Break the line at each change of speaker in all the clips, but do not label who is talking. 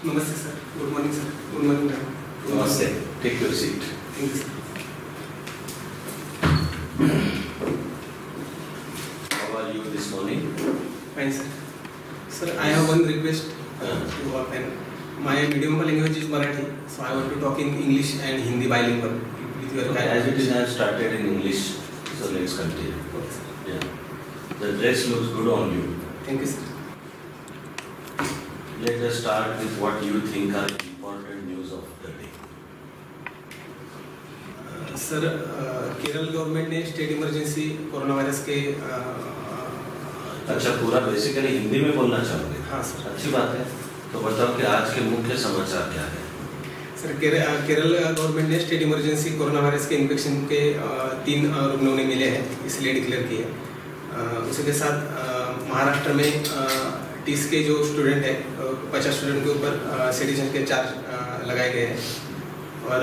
नमस्ते sir, good morning sir, good morning ma'am.
नमस्ते, take your seat.
Thank you sir.
How are you this morning?
Fine sir. Sir, I have one request to all and my medium language is Marathi, so I want to talk in English and Hindi bilingual. With your
Okay, as it is, I have started in English, so let's continue.
Okay, sir.
Yeah. The dress looks good on you.
Thank you sir.
Let us start with what you think are important news of the day.
Sir, Kerala government ने state emergency corona virus के
अच्छा, पूरा basically Hindi में बोलना चाहोगे?
हाँ sir.
अच्छी बात है। तो बताओ कि आज के मुख्य समाचार क्या है?
सर, केरल गवर्नमेंट ने स्टेट इमरजेंसी कोरोना वायरस के इन्फेक्शन के 3 रोग नमूने मिले हैं, इसलिए डिक्लेयर किए। उसी के साथ महाराष्ट्र में टीस के जो स्टूडेंट है 50 स्टूडेंट के ऊपर सिटीजन के चार्ज लगाए गए हैं। और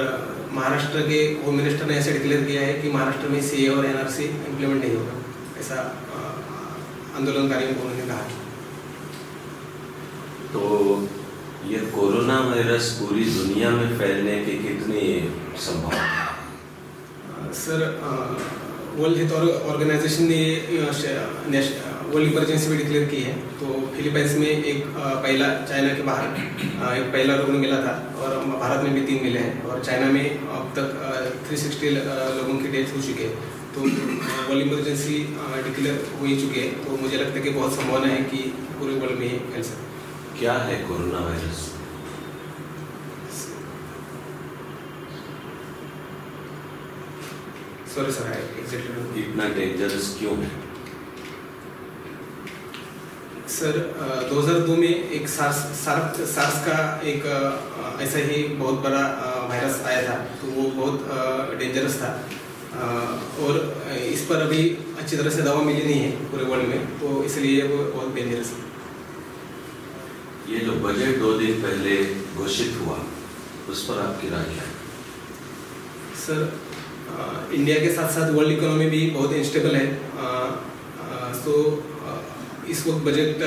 महाराष्ट्र के होम मिनिस्टर ने ऐसे डिक्लेयर किया है कि महाराष्ट्र में सीए और एनआरसी इम्प्लीमेंट नहीं होगा, ऐसा आंदोलनकारियों को उन्होंने कहा।
तो ये कोरोना वायरस पूरी दुनिया में फैलने की कितनी संभावना है?
सर, वर्ल्ड हेल्थ ऑर्गेनाइजेशन ने वर्ल्ड इमरजेंसी भी डिक्लेयर की है। तो फिलीपींस में एक पहला, चाइना के बाहर एक पहला रोग मिला था और भारत में भी 3 मिले हैं और चाइना में अब तक 360 लोगों की डेथ हो चुकी है। तो वर्ल्ड इमरजेंसी डिक्लेयर हो ही चुकी है, तो मुझे लगता है कि बहुत संभावना है कि पूरे वर्ल्ड में फैल सकता है।
क्या है corona virus?
Sorry sir, exactly
इतना डेंजरस क्यों है?
सर, 2002 में एक सार्स का एक ऐसा ही बहुत बड़ा वायरस आया था, तो वो बहुत डेंजरस था और इस पर अभी अच्छी तरह से दवा मिली नहीं है पूरे वर्ल्ड में, तो इसलिए वो बहुत डेंजरस है।
ये जो बजट 2 दिन पहले घोषित हुआ, उस पर आपकी राय क्या है?
सर, इंडिया के साथ साथ वर्ल्ड इकोनॉमी भी बहुत इंस्टेबल है, तो इस वक्त बजट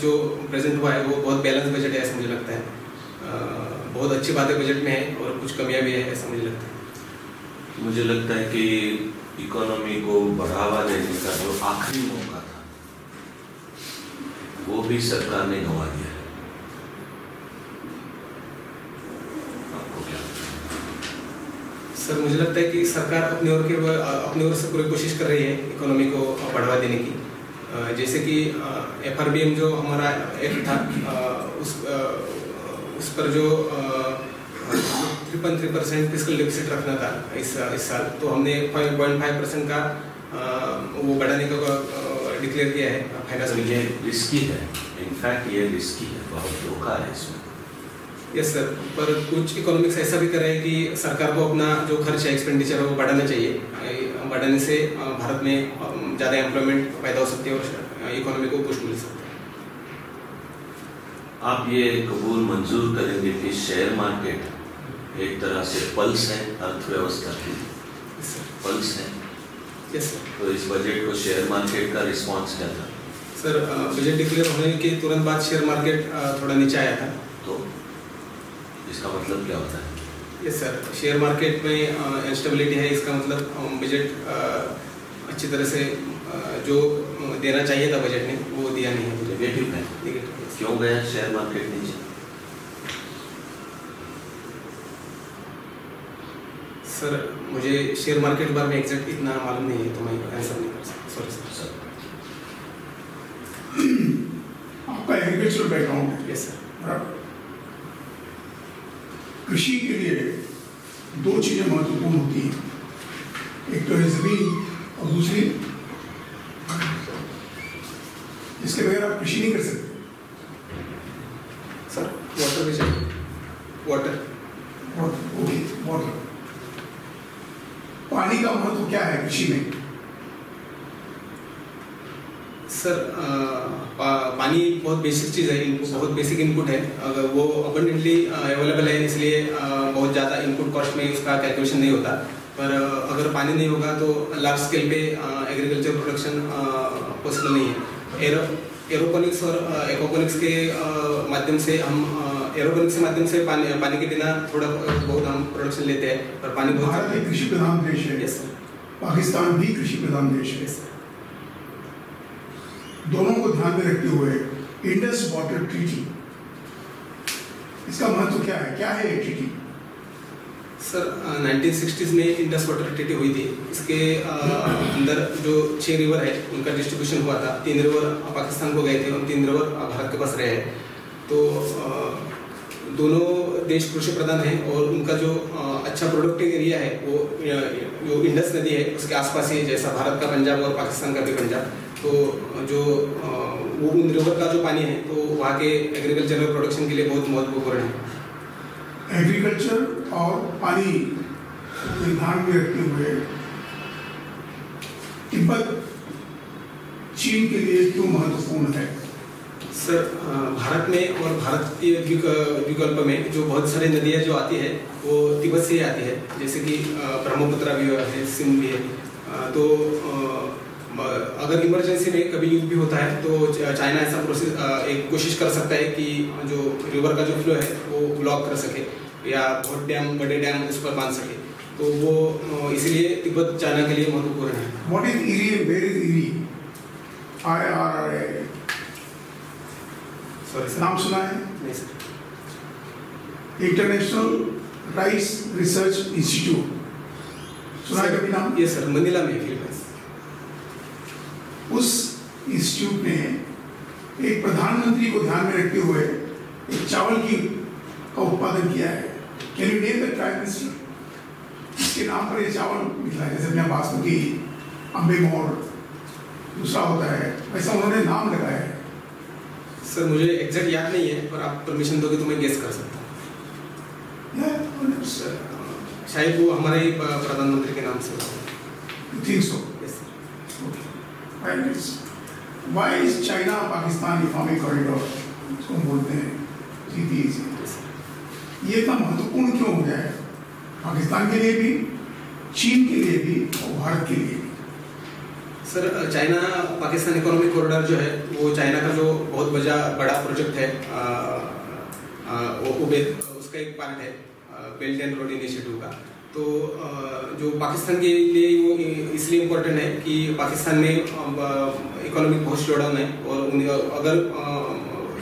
जो प्रेजेंट हुआ है वो बहुत बैलेंस बजट है, ऐसा मुझे लगता है। बहुत अच्छी बातें बजट में है और कुछ कमियां भी है, ऐसा मुझे लगता है।
मुझे लगता है कि इकोनॉमी को बढ़ावा देने का जो आखिरी मौका था, वो भी सरकार ने गंवा दिया है। आपको क्या लगता है?
सर, मुझे लगता है कि सरकार अपनी ओर से पूरी कोशिश कर रही है इकोनॉमी को बढ़ावा देने की। जैसे कि FRBM जो हमारा एक्ट था, उस पर जो 3.3% फिस्कल डेफिसिट रखना था इस साल, तो हमने 5.5% का वो बढ़ाने का डिक्लेयर किया है फाइनेंस में।
ये रिस्की है, इनफैक्ट ये रिस्की है, बहुत धोखा है इसमें।
यस सर, पर कुछ इकोनॉमिक्स ऐसा भी कर रहे हैं कि सरकार को अपना जो खर्च है, एक्सपेंडिचर है, वो बढ़ाना चाहिए। बढ़ाने से भारत में ज़्यादा एम्प्लॉयमेंट पैदा हो सकती है और इकोनॉमी को बूस्ट मिल सकता है।
आप ये कबूल मंजूर करेंगे कि शेयर मार्केट एक तरह से पल्स है अर्थव्यवस्था की? पल्स है।
Yes sir.
तो इस बजट को शेयर मार्केट का रिस्पॉन्स क्या था?
सर, बजट डिक्लेयर होने के तुरंत बाद शेयर मार्केट थोड़ा नीचे आया था।
तो इसका मतलब क्या होता है?
यस सर, शेयर मार्केट में इंस्टेबिलिटी है, इसका मतलब बजट अच्छी तरह से जो देना चाहिए था बजट ने, वो दिया नहीं है।
नेगेटिव है। क्यों गया शेयर मार्केट नीचे?
सर, मुझे शेयर मार्केट के बारे में एग्जैक्ट इतना मालूम नहीं है, तो मैं आंसर नहीं कर सकता। Sorry sir.
आपका एग्रीकल्चर बैकग्राउंड है?
Yes sir.
कृषि के लिए 2 चीजें महत्वपूर्ण होती हैं, एक तो है जमीन और दूसरी इसके बगैर आप कृषि नहीं कर सकते।
सर, वाटर भी चाहिए। वाटर।
Okay, water. पानी का महत्व क्या है कृषि में?
सर, पानी बहुत बेसिक चीज़ है, बहुत बेसिक इनपुट है। अगर वो अबंडेंटली अवेलेबल है, इसलिए बहुत ज़्यादा इनपुट कॉस्ट में उसका कैलकुलेशन नहीं होता। पर अगर पानी नहीं होगा तो लार्ज स्केल पे एग्रीकल्चर प्रोडक्शन पॉसिबल नहीं है। एरोपोनिक्स और एक्वापोनिक्स के माध्यम से हम एरोपोनिक्स के माध्यम से पानी के बिना थोड़ा बहुत हम प्रोडक्शन लेते हैं, पर पानी बहुत।
भारत एक कृषि प्रधान देश है।
Yes sir.
पाकिस्तान भी कृषि प्रधान देश है।
Yes sir.
दोनों को ध्यान में रखते हुए इंडस वाटर ट्रीटी, इसका महत्व क्या है? क्या है ये ट्रीटी?
सर 1960s में इंडस वाटर ट्रीटी हुई थी। इसके अंदर जो 6 रिवर है उनका डिस्ट्रीब्यूशन हुआ था। 3 रिवर पाकिस्तान को गए थे और 3 रिवर भारत के पास रहे हैं। तो दोनों देश कृषि प्रधान हैं और उनका जो अच्छा प्रोडक्टिव एरिया है वो जो इंडस नदी है उसके आसपास ही है, जैसा भारत का पंजाब और पाकिस्तान का भी पंजाब। तो जो वो उन रिवर का जो पानी है तो वहाँ के एग्रीकल्चरल प्रोडक्शन के लिए बहुत महत्वपूर्ण है।
एग्रीकल्चर और पानी को ध्यान में रखते हुए तिब्बत चीन के लिए क्यों महत्वपूर्ण है?
सर भारत में और भारतीय विकल्प में जो बहुत सारी नदियाँ जो आती है वो तिब्बत से ही आती है, जैसे कि ब्रह्मपुत्र भी है, सिंध भी है। तो अगर इमरजेंसी में कभी युद्ध भी होता है तो चाइना ऐसा एक कोशिश कर सकता है कि जो रिवर का जो फ्लो है वो ब्लॉक कर सके या बहुत डैम, बड़े डैम उस पर बांध सके। तो वो इसलिए तिब्बत चाइना के लिए महत्वपूर्ण है।
What is IRI and where is IRI? IRI नाम सुना है?
नहीं sir.
International rice research institute, सुना है कभी नाम?
ये सर मनीला में फिलीपींस।
उस इंस्टीट्यूट ने एक प्रधानमंत्री को ध्यान में रखते हुए एक चावल का उत्पादन किया है। Can you name the prime minister? इसके नाम पर ये चावल निकला है, जैसे अपने बासमती, अम्बे मोर दूसरा होता है, वैसा उन्होंने नाम लगाया है।
सर मुझे एग्जैक्ट याद नहीं है, पर आप परमिशन दोगे तो मैं गेस कर सकता हूँ। शायद वो हमारे ही प्रधानमंत्री के नाम से होगा।
You think so?
Yes, sir.
Okay. Why is China Pakistan Economic Corridor, इसको बोलते हैं CPEC? ये इतना महत्वपूर्ण क्यों हो गया है पाकिस्तान के लिए भी, चीन के लिए भी और भारत के लिए भी?
Sir China Pakistan economic corridor जो है वो चाइना का जो बहुत बड़ा प्रोजेक्ट है, उसका एक पार्ट है बेल्ट एंड रोड इनिशिएटिव का। तो जो पाकिस्तान के लिए वो इसलिए इम्पोर्टेंट है कि पाकिस्तान में इकोनॉमिक बहुत स्लो डाउन है और अगर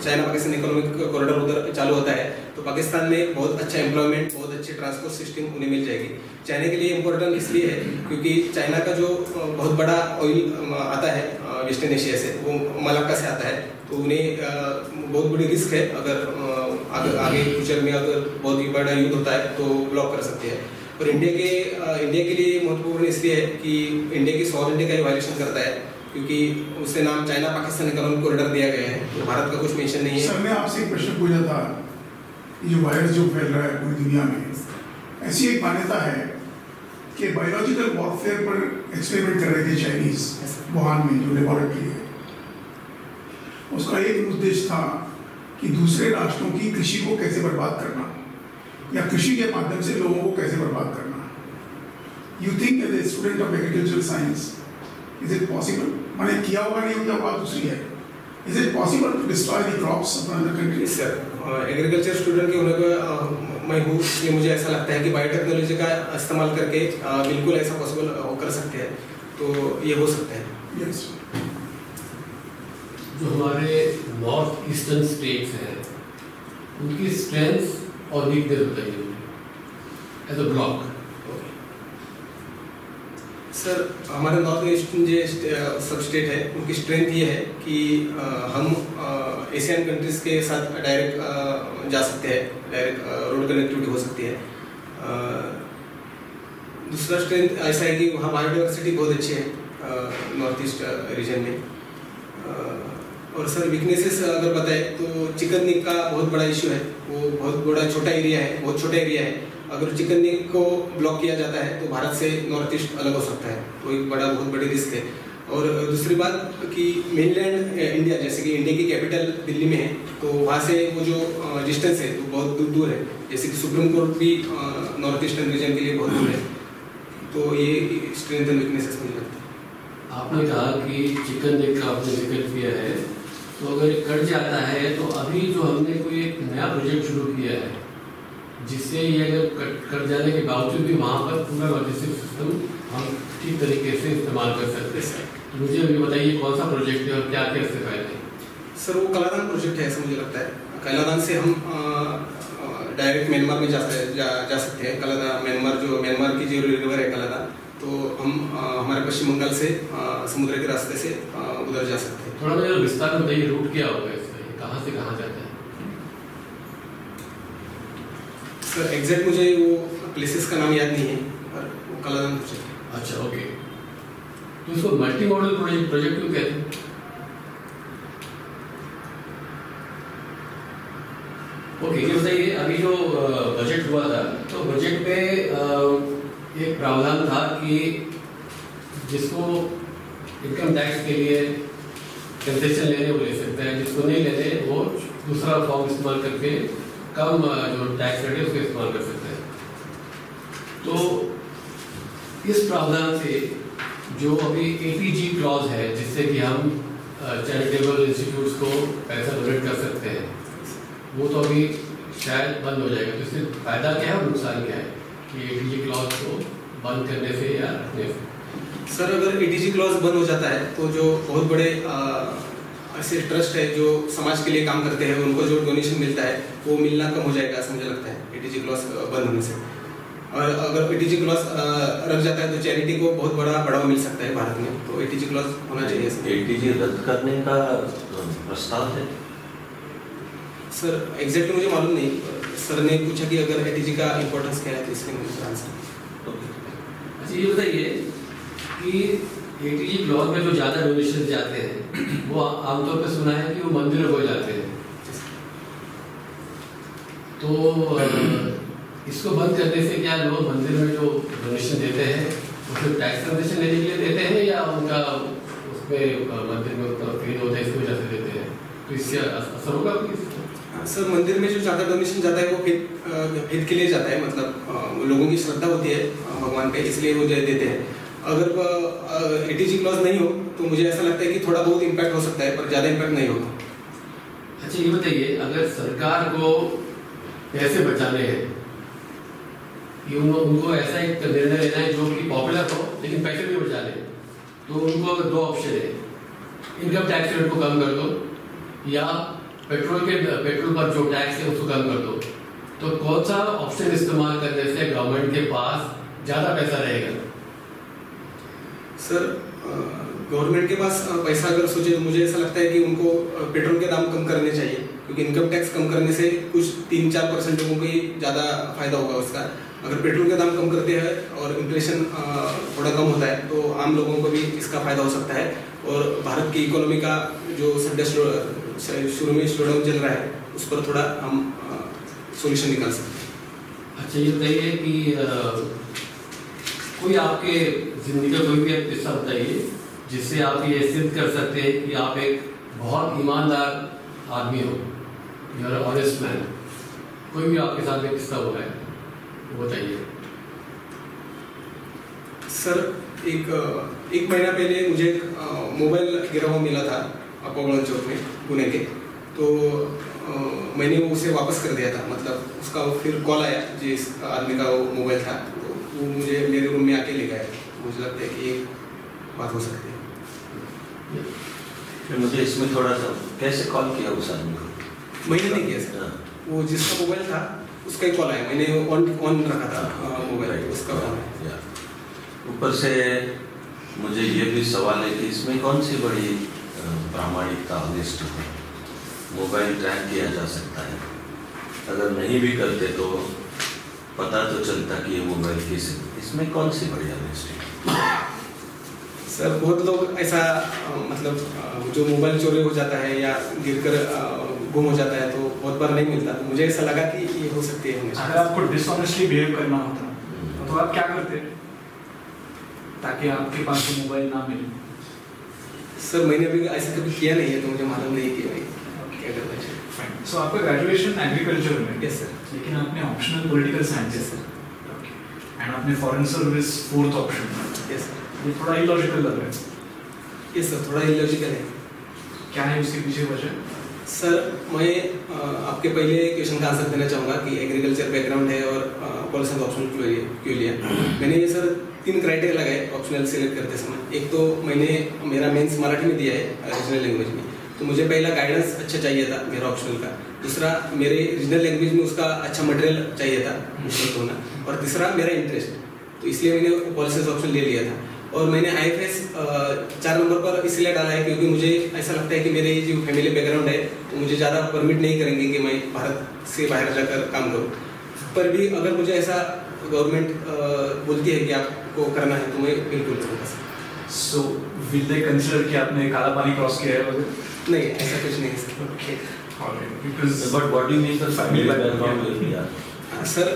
चाइना पाकिस्तान इकोनॉमिक कॉरिडोर उधर चालू होता है तो पाकिस्तान में बहुत अच्छा एम्प्लॉयमेंट, बहुत अच्छी ट्रांसपोर्ट सिस्टम उन्हें मिल जाएगी। चाइना के लिए इम्पोर्टेंट इसलिए है क्योंकि चाइना का जो बहुत बड़ा ऑयल आता है वेस्टर्न एशिया से, वो मलाक्का से आता है। तो उन्हें बहुत बड़ी रिस्क है, अगर आगे फ्यूचर में अगर बहुत ही बड़ा युद्ध होता है तो ब्लॉक कर सकते हैं। और इंडिया के लिए महत्वपूर्ण इसलिए है कि इंडिया की सॉवरेनिटी का वायलेशन करता है, क्योंकि उससे नाम चाइना पाकिस्तान इकोनॉमिक कॉरिडोर दिया गया है, तो भारत का कुछ मेंशन नहीं है।
सर मैं आपसे एक प्रश्न पूछा था, ये जो वायरस जो फैल रहा है पूरी दुनिया में, ऐसी एक मान्यता है कि बायोलॉजिकल वॉरफेयर पर एक्सपेरिमेंट कर रहे थे चाइनीज वुहान में जो लेबोरेटरी है। उसका एक उद्देश्य था कि दूसरे राष्ट्रों की कृषि को कैसे बर्बाद करना या कृषि के माध्यम से लोगों को कैसे बर्बाद करना। You think as a student of agricultural science is it possible? मैंने किया होगा नहीं होगा बात दूसरी है। Is it possible to destroy the crops of other country?
Sir agriculture student के होने का मैं हूँ, इसलिए मुझे ऐसा लगता है कि बायोटेक्नोलॉजी का इस्तेमाल करके बिल्कुल ऐसा पॉसिबल कर सकते हैं, तो ये हो सकता है।
यस।
जो हमारे नॉर्थ ईस्टर्न स्टेट्स हैं उनकी स्ट्रेंथ और वीकनेस बताइए एज अ ब्लॉक।
सर हमारे नॉर्थ ईस्टर्न जो सब स्टेट है उनकी स्ट्रेंथ ये है कि हम एशियन कंट्रीज के साथ डायरेक्ट जा सकते हैं, डायरेक्ट रोड कनेक्टिविटी हो सकती है। दूसरा स्ट्रेंथ ऐसा है कि वहाँ बायोडाइवर्सिटी बहुत अच्छी है नॉर्थ ईस्ट रीजन में। और सर वीकनेसेस अगर बताए तो चिकन निक का बहुत बड़ा इशू है, वो बहुत बड़ा छोटा एरिया है, बहुत छोटा एरिया है। अगर चिकन निक को ब्लॉक किया जाता है तो भारत से नॉर्थ ईस्ट अलग हो सकता है, तो एक बहुत बड़ी रिस्क है। और दूसरी बात कि मेनलैंड इंडिया, जैसे कि इंडिया की कैपिटल दिल्ली में है, तो वहाँ से वो जो डिस्टेंस है वो बहुत दूर है, जैसे कि सुप्रीम कोर्ट भी नॉर्थ ईस्टर्न रीजन के लिए बहुत दूर है। तो ये स्ट्रेंथ एंड वीकनेसेस मुझे लगता है।
आपने कहा कि चिकन नेक का आपने जिक्र किया है, तो अगर ये कट जाता है तो अभी जो हमने कोई एक नया प्रोजेक्ट शुरू किया है जिससे ये अगर कट जाने के बावजूद भी वहाँ पर पूरा लॉजिस्टिक सिस्टम हम ठीक तरीके से इस्तेमाल कर सकते हैं। तो मुझे अभी बताइए कौन सा प्रोजेक्ट है और क्या क्या इससे फायदे हैं?
सर वो कलादान प्रोजेक्ट है, ऐसा मुझे लगता है। कलादान से हम डायरेक्ट म्यांमार में जा सकते हैं। म्यांमार की जो रिवर है कलादान, तो हम हमारे पश्चिम बंगाल से समुद्र के रास्ते से उधर जा सकते हैं।
थोड़ा मुझे विस्तार में बताइए, रूट क्या होगा इसका, कहाँ से कहाँ जाता है?
सर एग्जैक्ट मुझे वो प्लेसेस का नाम याद नहीं है, पर वो कलादान प्रोजेक्ट है।
अच्छा, ओके। तो इसको मल्टी मॉडल प्रोजेक्ट क्यों कहते हैं? ओके, ये बताइए, अभी जो बजट हुआ था तो बजट में एक प्रावधान था कि जिसको इनकम टैक्स के लिए कंसेशन लेने वो ले सकता है, जिसको नहीं लेने वो दूसरा फॉर्म इस्तेमाल करके कम जो टैक्स रेट है उसको इस्तेमाल कर सकता है। तो इस प्रावधान से जो अभी ATG क्लॉज है, जिससे कि हम चैरिटेबल इंस्टीट्यूट्स को पैसा डोनेट कर सकते हैं, वो तो अभी शायद बंद हो जाएगा। तो इससे फायदा क्या है और नुकसान क्या है कि ATG क्लॉज को बंद करने से या रखने से?
सर अगर ATG क्लॉज बंद हो जाता है तो जो बहुत बड़े ऐसे ट्रस्ट है जो समाज के लिए काम करते हैं, उनको जो डोनेशन मिलता है वो मिलना कम हो जाएगा, ऐसा मुझे लगता है ATG क्लॉज बंद होने से। और अगर ATG क्लॉज रख जाता है तो चैरिटी को बहुत बड़ा बढ़ावा मिल सकता है भारत में, तो ATG क्लॉज होना चाहिए।
ATG रद्द करने का प्रस्ताव है?
सर एग्जैक्टली मुझे मालूम नहीं, सर ने पूछा कि अगर ATG का इम्पोर्टेंस क्या है, तो इसके मुझे आंसर।
अच्छा, ये बताइए कि ATG क्लॉज में जो ज़्यादा डोनेशन जाते हैं वो आमतौर पर सुना है कि वो मंदिरों को जाते हैं, तो इसको बंद करने से क्या लोग मंदिर में जो डोनेशन देते हैं उसमें टैक्स कंसेशन लेने के लिए देते हैं या उनका उसमें मंदिर में उतना फील होता है इसकी वजह से देते हैं, तो इससे असर होगा?
सर मंदिर में जो ज़्यादा डोनेशन जाता है वो हित के लिए जाता है, मतलब लोगों की श्रद्धा होती है भगवान पे, इसलिए वो देते हैं। अगर ATG क्लॉज नहीं हो तो मुझे ऐसा लगता है कि थोड़ा बहुत इम्पैक्ट हो सकता है, पर ज़्यादा इम्पैक्ट नहीं होगा।
अच्छा, ये बताइए, अगर सरकार को पैसे बचाने हैं कि उनको ऐसा एक निर्णय लेना है जो कि पॉपुलर हो लेकिन पैसे भी बचा ले, तो उनको दो ऑप्शन है, इनकम टैक्स रेट को कम कर दो या पेट्रोल पर जो टैक्स है उसको कम कर दो। तो कौन सा ऑप्शन इस्तेमाल करने से गवर्नमेंट के पास ज़्यादा पैसा रहेगा?
सर गवर्नमेंट के पास पैसा अगर सोचे तो मुझे ऐसा लगता है कि उनको पेट्रोल के दाम कम करने चाहिए, क्योंकि इनकम टैक्स कम करने से कुछ 3-4% लोगों को ही ज़्यादा फायदा होगा उसका। अगर पेट्रोल के दाम कम करते हैं और इन्फ्लेशन थोड़ा कम होता है तो आम लोगों को भी इसका फायदा हो सकता है, और भारत की इकोनॉमी का जो शुरू में स्लो डाउन चल रहा है उस पर थोड़ा हम सॉल्यूशन निकाल सकते हैं।
अच्छा, ये बताइए कि कोई आपके जिंदगी का कोई भी एक किस्सा बताइए जिससे आप ये सिद्ध कर सकते हैं कि आप एक बहुत ईमानदार आदमी हो, यू आर ऑनेस्ट मैन। कोई भी आपके साथ में किस्सा हुआ है वो बताइए।
सर एक महीना पहले मुझे मोबाइल गिरा हुआ मिला था अपोगलन चौक में पुणे के, तो मैंने वो उसे वापस कर दिया था, मतलब उसका फिर कॉल आया जिस आदमी का वो मोबाइल था, तो वो मुझे मेरे रूम में आके ले गया। मुझे लगता है कि एक बात हो सकती है।
फिर मुझे इसमें थोड़ा सा कैसे कॉल किया उस आदमी को?
मैंने नहीं किया सर, वो जिसका मोबाइल था उसका ही कॉल आया, मैंने ऑन रखा था मोबाइल, उसका कॉल आया।
ऊपर से मुझे ये भी सवाल है कि इसमें कौन सी बड़ी प्रामाणिकता ऑनेस्टी है? मोबाइल ट्रैक किया जा सकता है, अगर नहीं भी करते तो पता तो चलता कि ये मोबाइल किस, इसमें कौन सी बड़ी ऑनेस्टी?
सर बहुत लोग ऐसा मतलब जो मोबाइल चोरी हो जाता है या गिरकर गुम हो जाता है तो बहुत बार नहीं मिलता, तो मुझे ऐसा लगा कि ये हो सकती है।
अगर आपको डिसऑनेस्टली बिहेव करना होता तो आप क्या करते ताकि आपके पास तो मोबाइल ना मिले?
सर मैंने अभी ऐसा कभी किया नहीं है, तो मुझे मालूम नहीं कि भाई क्या करना चाहिए।
सो आपका ग्रेजुएशन एग्रीकल्चर में?
Yes sir.
लेकिन आपने optional political science?
Yes sir.
And आपने foreign service 4th option?
Yes sir.
ये थोड़ा इलॉजिकल लग रहा है।
यस सर, थोड़ा इलॉजिकल है।
क्या है उसके पीछे वजह?
सर मैं आपके पहले क्वेश्चन का आंसर देना चाहूँगा कि एग्रीकल्चर बैकग्राउंड है और पॉलिसी ऑप्शन क्यों लिया। मैंने ये सर 3 क्राइटेरिया लगाए ऑप्शनल सिलेक्ट करते समय। एक तो मैंने मेरा मेंस मराठी में दिया है रीजनल लैंग्वेज में, तो मुझे पहला गाइडेंस अच्छा चाहिए था मेरा ऑप्शनल का। दूसरा मेरे रीजनल लैंग्वेज में उसका अच्छा मटेरियल चाहिए था उपलब्ध होना, और तीसरा मेरा इंटरेस्ट, तो इसलिए मैंने पॉलिसी ऑप्शन ले लिया था। और मैंने IFS 4 नंबर पर इसलिए डाला है क्योंकि मुझे ऐसा लगता है कि मेरे जो फैमिली बैकग्राउंड है तो मुझे ज़्यादा परमिट नहीं करेंगे कि मैं भारत से बाहर जाकर काम करूं। पर भी अगर मुझे ऐसा गवर्नमेंट बोलती है कि आपको करना है तो मैं बिल्कुल करूँगा।
सो विल दे कंसीडर कि आपने काला पानी क्रॉस किया है वगैरह?
नहीं, ऐसा कुछ नहीं sir.
Okay, alright, because
but what do you mean by family background will be?
Sir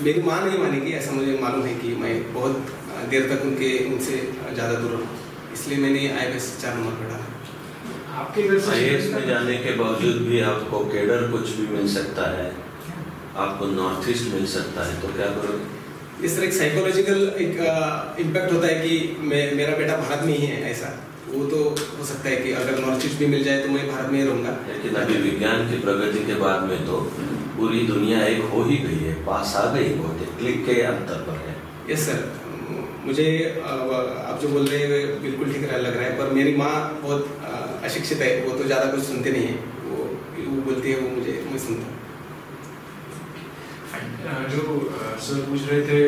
मेरी माँ नहीं मानेगी, ऐसा मुझे मालूम है कि मैं बहुत देर तक उनसे ज़्यादा दूर रहूँ, इसलिए मैंने IFS 4 नंबर पर डाला।
आपके घर से
IAS में जाने के बावजूद भी आपको केडर कुछ भी मिल सकता है, आपको नॉर्थ ईस्ट मिल सकता है, तो क्या करोगे?
इस तरह एक साइकोलॉजिकल एक इम्पैक्ट होता है कि मेरा बेटा भारत में ही है, ऐसा वो तो हो सकता है कि अगर नॉर्थ ईस्ट भी मिल जाए तो मैं भारत में ही रहूँगा।
लेकिन अभी विज्ञान की प्रगति के बाद में तो पूरी दुनिया एक हो ही गई है, पास आ गई, बहुत क्लिक के अंतर पर है।
यस सर, मुझे आप जो बोल रहे हैं बिल्कुल ठीक लग रहा है, पर मेरी माँ बहुत अशिक्षित है, वो तो ज़्यादा कुछ सुनते नहीं है, वो बोलती है, वो मैं सुनता हूँ।
जो सर पूछ रहे थे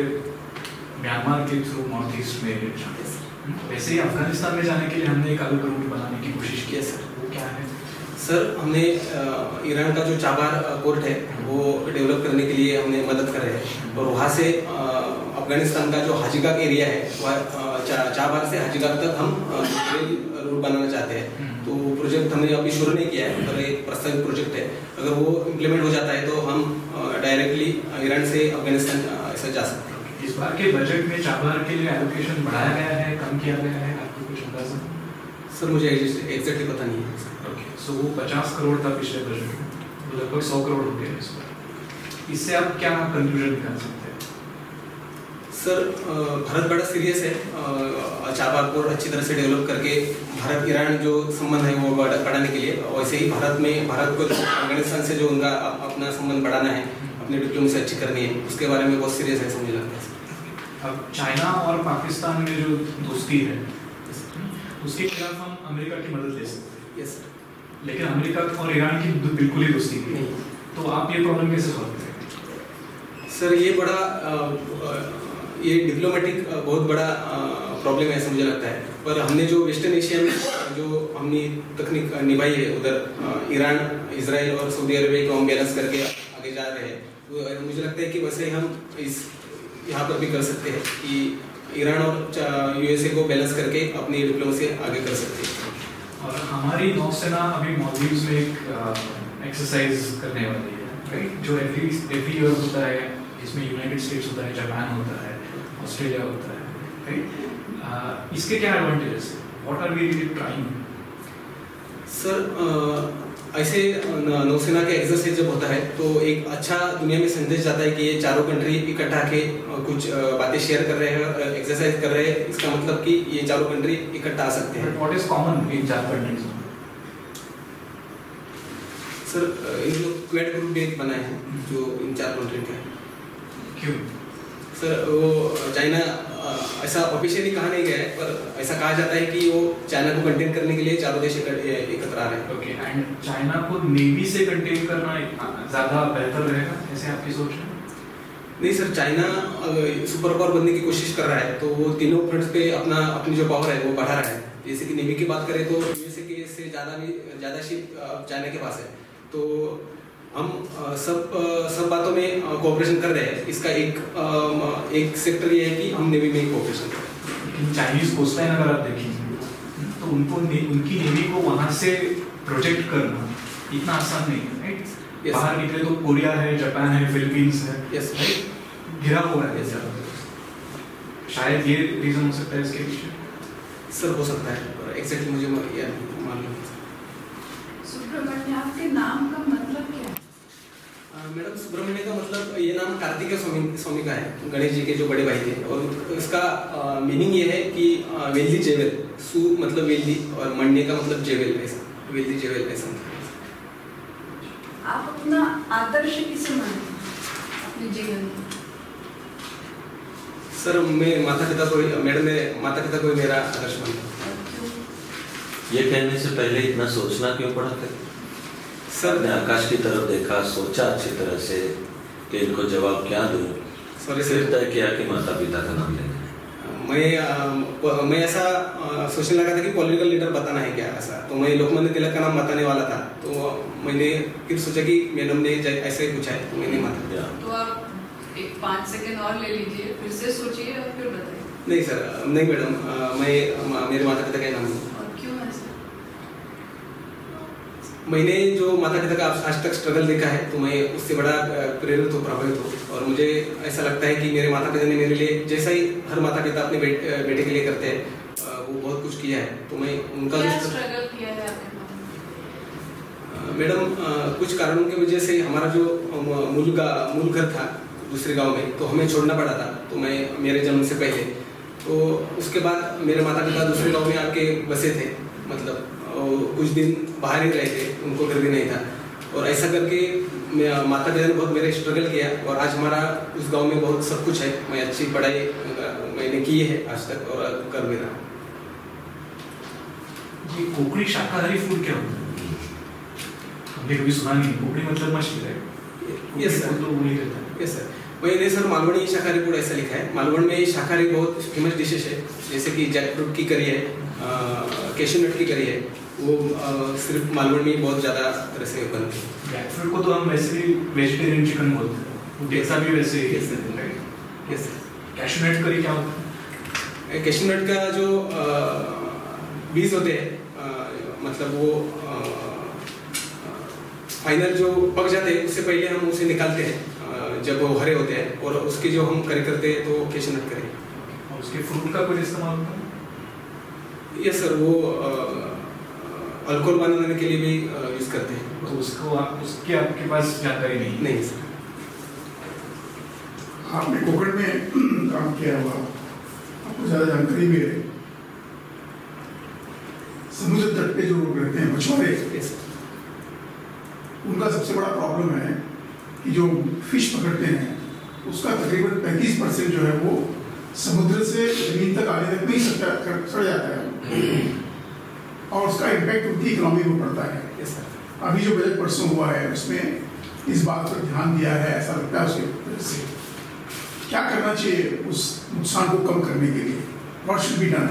म्यांमार के थ्रू नॉर्थ ईस्ट में, वैसे ही अफगानिस्तान में जाने के लिए हमने एक अलग रूट बनाने की कोशिश की है सर, वो क्या है?
सर हमने ईरान का जो चाबार पोर्ट है वो डेवलप करने के लिए हमने मदद कर रहे हैं, और वहाँ से अफगानिस्तान का जो हाजीगाग एरिया है वह चाबार से हाजीगाग तक हम रेल रूट बनाना चाहते हैं। तो प्रोजेक्ट हमने अभी शुरू नहीं किया है, पर एक प्रस्तावित प्रोजेक्ट है। अगर वो इम्प्लीमेंट हो जाता है तो हम डायरेक्टली ईरान से अफगानिस्तान ऐसा जा सकते हैं।
इस बार के बजट में चाबार के लिए एलोकेशन बढ़ाया गया है, कम किया गया है, आपको कुछ अंदाजा?
सर मुझे एग्जैक्टली पता नहीं है।
ओके, सो वो 50 करोड़ था पिछले बजट में, लगभग 100 करोड़ हो गया इस बार। इससे आप क्या कंक्लूजन निकाल सकते हैं?
सर भारत बड़ा सीरियस है, चाबार पोर्ट अच्छी तरह से डेवलप करके भारत ईरान जो संबंध है वो बढ़ाने के लिए, वैसे ही भारत को अफगानिस्तान से जो उनका अपना संबंध बढ़ाना है, अपनी डिप्लोमेसी अच्छी करनी है, उसके बारे में बहुत सीरियस है मुझे लगता है।
अब चाइना और पाकिस्तान में जो दोस्ती है उसके खिलाफ हम अमेरिका की मदद ले सकते हैं।
यस,
लेकिन अमेरिका और ईरान की बिल्कुल ही दोस्ती नहीं, तो आप ये प्रॉब्लम कैसे सॉल्व करेंगे?
सर ये डिप्लोमेटिक बहुत बड़ा प्रॉब्लम है ऐसा मुझे लगता है, पर हमने जो वेस्टर्न एशिया में जो हमने तकनीक निभाई है उधर ईरान, इजराइल और सऊदी अरेबिया को हम बैलेंस करके आगे जा रहे हैं, तो मुझे लगता है कि वैसे ही हम यहाँ पर भी कर सकते हैं कि ईरान और USA को बैलेंस करके अपनी डिप्लोमेसी आगे कर सकते हैं।
और हमारी नौसेना अभी मालदीव्स में एक एक्सरसाइज करने वाली है, राइट, जो एवरी ईयर होता है, इसमें यूनाइटेड स्टेट्स होता है, जापान होता है, ऑस्ट्रेलिया होता है, राइट। इसके क्या एडवांटेजेस है? What are we really trying?
Sir ऐसे नौसेना के एक्सरसाइज जब होता है तो एक अच्छा दुनिया में संदेश जाता है कि ये चारों कंट्री इकट्ठा के कुछ बातें शेयर कर रहे हैं, एक्सरसाइज कर रहे हैं, इसका मतलब कि ये चारों कंट्री इकट्ठा आ सकते हैं।
व्हाट इज कॉमन इन चार कंट्रीज?
सर इन लोग क्वेड ग्रुप भी एक बनाए हैं जो इन 4 कंट्री का है।
क्यों?
सर वो चाइना ऐसा ऑफिशियली कहा नहीं गया है, पर ऐसा कहा जाता है कि वो चाइना को कंटेन करने के लिए चारों देश एकत्र आ रहे हैं।
ओके, एंड चाइना को नेवी से कंटेन करना ज़्यादा बेहतर रहेगा, ऐसे आपकी सोच है?
नहीं सर, चाइना सुपर पावर बनने की कोशिश कर रहा है, तो वो तीनों फ्रंट्स पे अपनी जो पावर है वो बढ़ा रहा है। जैसे कि नेवी की बात करें तो USA के से ज़्यादा शिप चाइना के पास है, तो हम सब बातों में कोऑपरेशन कर रहे हैं। इसका एक सेक्टर ये है कि हम नेवी में कोऑपरेशन कर रहे हैं।
लेकिन चाइनीज कोस्टलाइन अगर आप देखेंगे तो उनकी नेवी को वहाँ से प्रोजेक्ट करना इतना आसान नहीं है, राइट?
Yes.
बाहर निकले तो कोरिया है, जापान है, फिलीपींस है,
Yes.
राइट, घिरा हुआ है।
Yes, sir.
शायद ये रीजन हो सकता है इसके पीछे।
सर हो सकता है, पर एग्जैक्टली मुझे मालूम नहीं।
सुब्रमण्य, आपके नाम का मतलब क्या है?
मैडम सुब्रमण्य का मतलब ये नाम कार्तिकेय स्वामी का है, गणेश जी के जो बड़े भाई थे, और इसका मीनिंग ये है कि वेल्दी जेवल, सु मतलब वेल्दी और मण्य का मतलब जेवल, ऐसा वेल्दी जेवेल ऐसा।
आप अपना आदर्श किसे मानते हैं अपने जीवन में?
सर मैं माता पिता को, मैडम ने माता पिता को मेरा आदर्श मानता हूँ।
ये कहने से पहले इतना सोचना क्यों पड़ा था?
सर
ने आकाश की तरफ देखा, सोचा अच्छी तरह से कि इनको जवाब क्या दूं,
सॉरी
फिर
सर,
तय किया कि माता पिता का नाम लेना है।
मैं ऐसा सोचने लगा था कि पॉलिटिकल लीडर बताना है क्या ऐसा, तो मैं लोकमान्य तिलक का नाम बताने वाला था, तो मैंने फिर सोचा कि मैडम ने ऐसे ही पूछा है तो मैंने माता दिया।
तो आप एक 5 सेकंड और ले लीजिए, फिर से सोचिए और फिर बताइए।
नहीं सर, नहीं मैडम, मैं मेरे माता पिता का नाम लूँ।
और क्यों ऐसा?
मैंने जो माता पिता का आज तक स्ट्रगल देखा है, तो मैं उससे बड़ा प्रेरित हो, प्रभावित हो, और मुझे ऐसा लगता है कि मेरे माता पिता ने मेरे लिए जैसा ही हर माता पिता अपने बेटे के लिए करते हैं, वो बहुत कुछ किया है, तो मैं उनका
क्या स्ट्रगल किया है आपने?
मैडम कुछ कारणों की वजह से हमारा जो मूल घर था दूसरे गांव में, तो हमें छोड़ना पड़ा था, तो मैं मेरे जन्म से पहले, तो उसके बाद मेरे माता पिता दूसरे गांव में आके बसे थे, मतलब कुछ दिन बाहर ही रहे थे, उनको घर भी नहीं था, और ऐसा करके माता पिता ने बहुत मेरे स्ट्रगल किया, और आज हमारा उस गांव में बहुत सब कुछ है। मैं अच्छी पढ़ाई मैंने की है आज तक और कर भी रहा हूँ।
ये कोकणी शाकाहारी फूड क्या होता है? हमने कभी सुना नहीं। कोकणी मतलब मछली है।
यस सर,
तो वही रहता है।
यस सर, मैंने सर मालवणी शाकाहारी फूड ऐसा लिखा है। मालवण में शाकाहारी बहुत फेमस डिशेस है, जैसे कि जैक फ्रूट की करी है, कैशू नट की करी है, वो सिर्फ मालवण में बहुत ज़्यादा तरह से बनती है।
जैक फ्रूट को तो हम वैसे भी वेजिटेरियन चिकन बोलते हैं, वो टेक्सा भी वैसे ही
Yes, sir.
है, राइट?
यस सर,
कैशू नट करी क्या होता है?
कैशू नट का जो बीज होते हैं, मतलब वो फाइनल जो पक जाते हैं उससे पहले हम उसे निकालते हैं, जब वो हरे होते हैं, और उसके जो हम करी करते हैं तो कैशू नट करें।
और उसके फ्रूट का कोई इस्तेमाल होता है?
यस सर, वो अल्कोहल बनाने के लिए भी यूज़ करते हैं।
तो उसको उसकी आपके पास जानकारी नहीं?
नहीं सर।
आपने कोकण में काम किया हुआ, आपको ज़्यादा जानकारी भी है। समुद्र तट पे जो लोग रहते हैं मछुआरे,
यस सर,
उनका सबसे बड़ा प्रॉब्लम है कि जो फिश पकड़ते हैं उसका तकरीबन 35% जो है वो समुद्र से जमीन तक आने तक नहीं सड़ जाता है, और उसका इम्पैक्ट उनकी इकोनॉमी को पड़ता है।
Yes sir.
अभी जो बजट परसों हुआ है उसमें इस बात पर ध्यान दिया है, ऐसा लगता है उसके वजह से। क्या करना चाहिए उस नुकसान को कम करने के लिए? What should be done?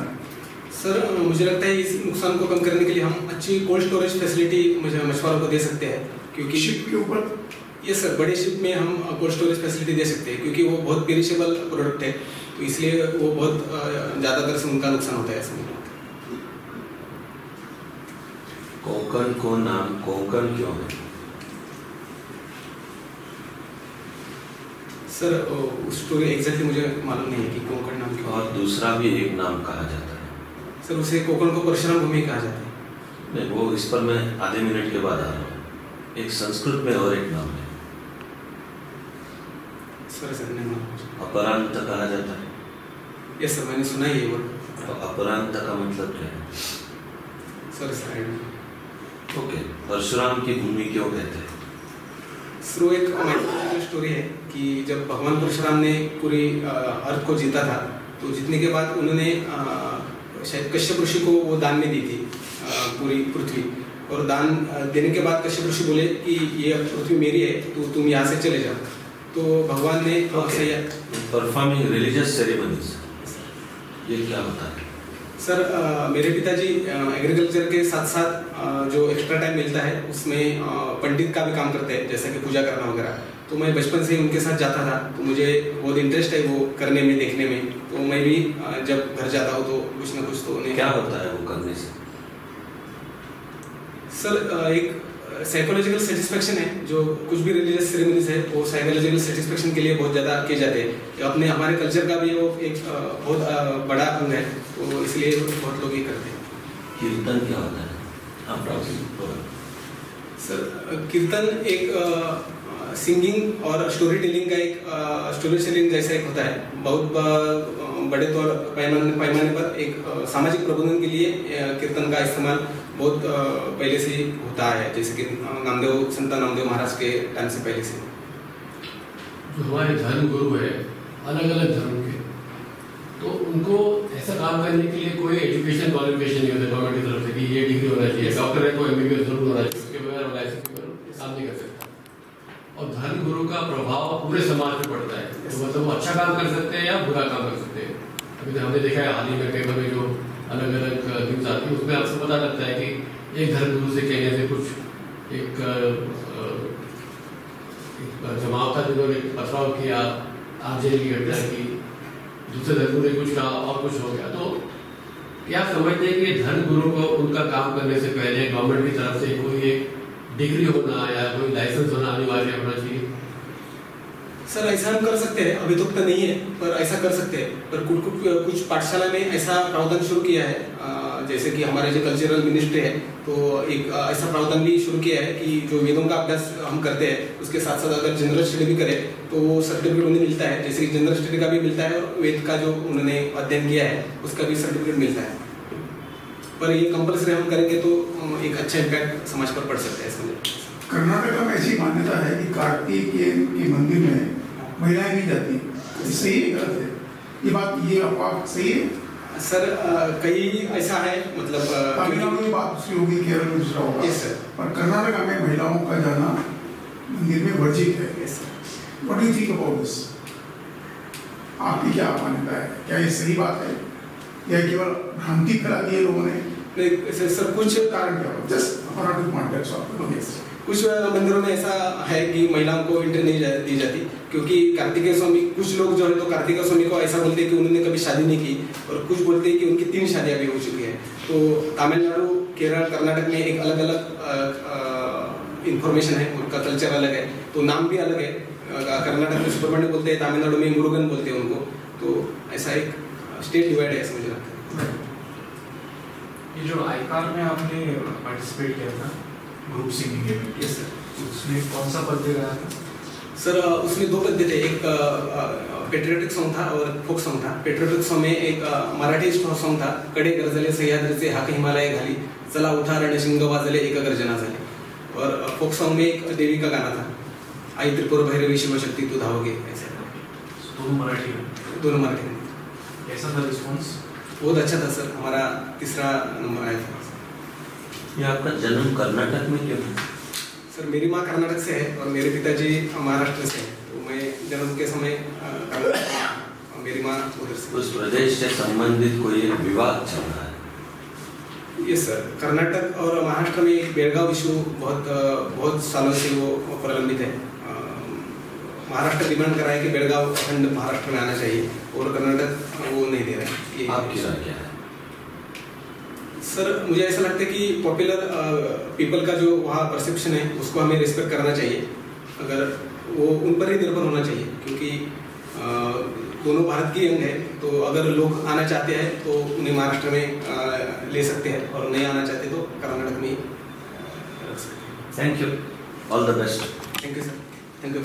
Sir मुझे लगता है इस नुकसान को कम करने के लिए हम अच्छी कोल्ड स्टोरेज फैसिलिटी मछुआरों को दे सकते हैं, क्योंकि
शिप के ऊपर,
यस सर, बड़े शिप में हम कोल्ड स्टोरेज फैसिलिटी दे सकते हैं, क्योंकि वो बहुत पेरिशेबल प्रोडक्ट है, तो इसलिए वो बहुत ज़्यादातर से उनका नुकसान होता है ऐसे में।
कोंकण को नाम कोंकण क्यों है?
सर उस स्टोरी एग्जैक्टली मुझे मालूम नहीं है कि कोंकण नाम क्यों।
और दूसरा भी एक नाम कहा जाता है।
सर उसे कोंकण को परशुराम भूमि कहा जाता है।
नहीं, वो इस पर मैं आधे मिनट के बाद आ रहा हूँ। एक संस्कृत में और एक नाम है,
सर नहीं मालूम।
अपरांत कहा जाता है।
यस सर, मैंने सुना ही है वर्ड।
तो अपरांत का मतलब क्या है?
Sir I don't know.
Okay, Parshuram की भूमि क्यों कहते हैं?
सर वो एक मैथोलॉजिकल स्टोरी है कि जब भगवान परशुराम ने पूरी अर्थ को जीता था, तो जीतने के बाद उन्होंने शायद कश्यप ऋषि को वो दान में दी थी पूरी पृथ्वी, और दान देने के बाद कश्यप ऋषि बोले कि ये पृथ्वी मेरी है, तो तुम यहाँ से चले जाओ। तो भगवान ने
परफॉर्मिंग रिलीजियस सेरेमनीज, ये क्या होता है?
सर मेरे पिताजी एग्रीकल्चर के साथ साथ जो एक्स्ट्रा टाइम मिलता है उसमें पंडित का भी काम करते हैं, जैसा कि पूजा करना वगैरह। तो मैं बचपन से ही उनके साथ जाता था, तो मुझे बहुत इंटरेस्ट है वो करने में, देखने में। तो मैं भी जब घर जाता हूँ तो कुछ ना कुछ तो उन्हें।
क्या होता है वो करने से?
सर एक साइकोलॉजिकल सेटिस्फेक्शन है, जो कुछ भी रिलीजियस सेरेमनीज है वो साइकोलॉजिकल सेटिस्फेक्शन के लिए बहुत ज़्यादा किए जाते हैं। अपने हमारे कल्चर का भी वो एक बहुत बड़ा अंग है, तो इसलिए बहुत लोग ये करते हैं।
कीर्तन क्या होता है?
सर कीर्तन एक सिंगिंग और स्टोरी टेलिंग का एक स्टोरी टेलिंग जैसा एक होता है। बड़े तौर पैमाने पर एक सामाजिक प्रबोधन के लिए कीर्तन का इस्तेमाल बहुत पहले से ही होता है, जैसे कि संत नामदेव महाराज के टाइम से पहले से।
जो हमारे धर्म गुरु है अलग अलग धर्म के, तो उनको ऐसा काम करने के लिए कोई एजुकेशन क्वालिफिकेशन नहीं होता गवर्नमेंट की तरफ से कि ये डिग्री होना चाहिए, डॉक्टर है तो MBBS जरूर होना चाहिए, उसके बगैर लाइसेंस के बगैर काम नहीं कर सकता। और धर्म गुरु का प्रभाव पूरे समाज में पड़ता है, तो मतलब वो अच्छा काम कर सकते हैं या बुरा काम कर सकते हैं। अभी तो हमने देखा है हाल ही में पेपर में जो अलग अलग न्यूज़ आती है उसमें आपको पता लगता है कि एक धर्म गुरु से कहने से कुछ एक जमाव था जिन्होंने पथराव किया, आगजनी की घटना की, दूसरे धर्म ने कुछ कहा और कुछ हो गया। तो क्या समझते हैं कि धर्म गुरु को उनका काम करने से पहले गवर्नमेंट की तरफ से कोई एक डिग्री होना या कोई लाइसेंस होना अनिवार्य होना चाहिए?
सर ऐसा हम कर सकते हैं, अभी तक तो नहीं है पर ऐसा कर सकते हैं। पर कुछ पाठशाला में ऐसा प्रावधान शुरू किया है, जैसे कि हमारे जो कल्चरल मिनिस्ट्री है तो एक ऐसा प्रावधान भी शुरू किया है कि जो वेदों का अभ्यास हम करते हैं उसके साथ साथ अगर जनरल स्टडी भी करें तो वो सर्टिफिकेट उन्हें मिलता है, जैसे कि जनरल स्टडी का भी मिलता है और वेद का जो उन्होंने अध्ययन किया है उसका भी सर्टिफिकेट मिलता है। पर ये कंपल्सरी हम करेंगे तो एक अच्छा इम्पैक्ट समाज पर पड़ सकता है। इसमें
कर्नाटक में ऐसी मान्यता है कि कार्तिकेय के मंदिर में महिलाएं नहीं जाती, सही है गलत है? ये बात ये अफवाह सही है?
सर कई ऐसा है, मतलब
तमिलनाडु में बात दूसरी होगी, केरल में दूसरा होगा।
Yes sir.
पर कर्नाटक में महिलाओं का जाना मंदिर में वर्जित है।
Yes sir.
What do you think about this? आपकी क्या मान्यता है? क्या ये सही बात है या केवल भ्रांति फैला दी है लोगों ने?
नहीं सर, कुछ
कारण क्या हो? जस्ट हमारा कॉन्टेक्स्ट ऑफ
कुछ मंदिरों में ऐसा है कि महिलाओं को एंट्री नहीं दी जाती, क्योंकि कार्तिकेय स्वामी, कुछ लोग जो है तो कार्तिकेय स्वामी को ऐसा बोलते हैं कि उन्होंने कभी शादी नहीं की, और कुछ बोलते हैं कि उनकी 3 शादियां भी हो चुकी हैं। तो तमिलनाडु, केरल, कर्नाटक में एक अलग अलग इंफॉर्मेशन है, उनका कल्चर अलग है, तो नाम भी अलग है। कर्नाटक में सुब्रमण्य बोलते हैं, तमिलनाडु में मुरुगन बोलते हैं उनको। तो ऐसा एक स्टेट डिवाइड है, मुझे लगता है।
ये जो आईकार में आपने पार्टिसिपेट किया था ग्रुप सिंगिंग के में,
यस सर,
उसमें कौन सा पद्य गाया था?
सर उसमें 2 पद्य थे, एक पेट्रियोटिक सॉन्ग था और फोक सॉन्ग था। पेट्रियोटिक सॉन्ग में एक मराठी सॉन्ग था, कडे गरजले सह्याद्रीचे हाक हिमालय घाली, चला उठा रणशिंग वाजले एक गर्जना झाली। और फोक सॉन्ग में एक देवी का गाना था, आई त्रिपुर भैरवी शिवशक्ति तू धावोगे, ऐसा।
दोनों मराठी में?
दोनों मराठी में।
कैसा था रिस्पॉन्स?
बहुत अच्छा था सर, हमारा 3रा नंबर आया था।
ये आपका जन्म कर्नाटक में क्यों है?
सर मेरी माँ कर्नाटक से है और मेरे पिताजी महाराष्ट्र से हैं, तो मैं जन्म के समय मेरी माँ उधर से।
उस प्रदेश से संबंधित कोई एक विवाद चल रहा है?
यस सर, कर्नाटक और महाराष्ट्र में एक बेलगांव इशू बहुत सालों से वो प्रलंबित है। महाराष्ट्र डिमांड कर रहा है कि बेलगांव अखंड महाराष्ट्र में आना चाहिए और कर्नाटक वो नहीं दे रहा है।
आपकी राय क्या है?
सर मुझे ऐसा लगता है कि पॉपुलर पीपल का जो वहाँ परसेप्शन है उसको हमें रिस्पेक्ट करना चाहिए, अगर वो उन पर ही निर्भर होना चाहिए, क्योंकि दोनों भारत की अंग है। तो अगर लोग आना चाहते हैं तो उन्हें महाराष्ट्र में ले सकते हैं, और नहीं आना चाहते तो कर्नाटक में रख सकते हैं।
Thank you, all the best.
Thank you sir, thank you.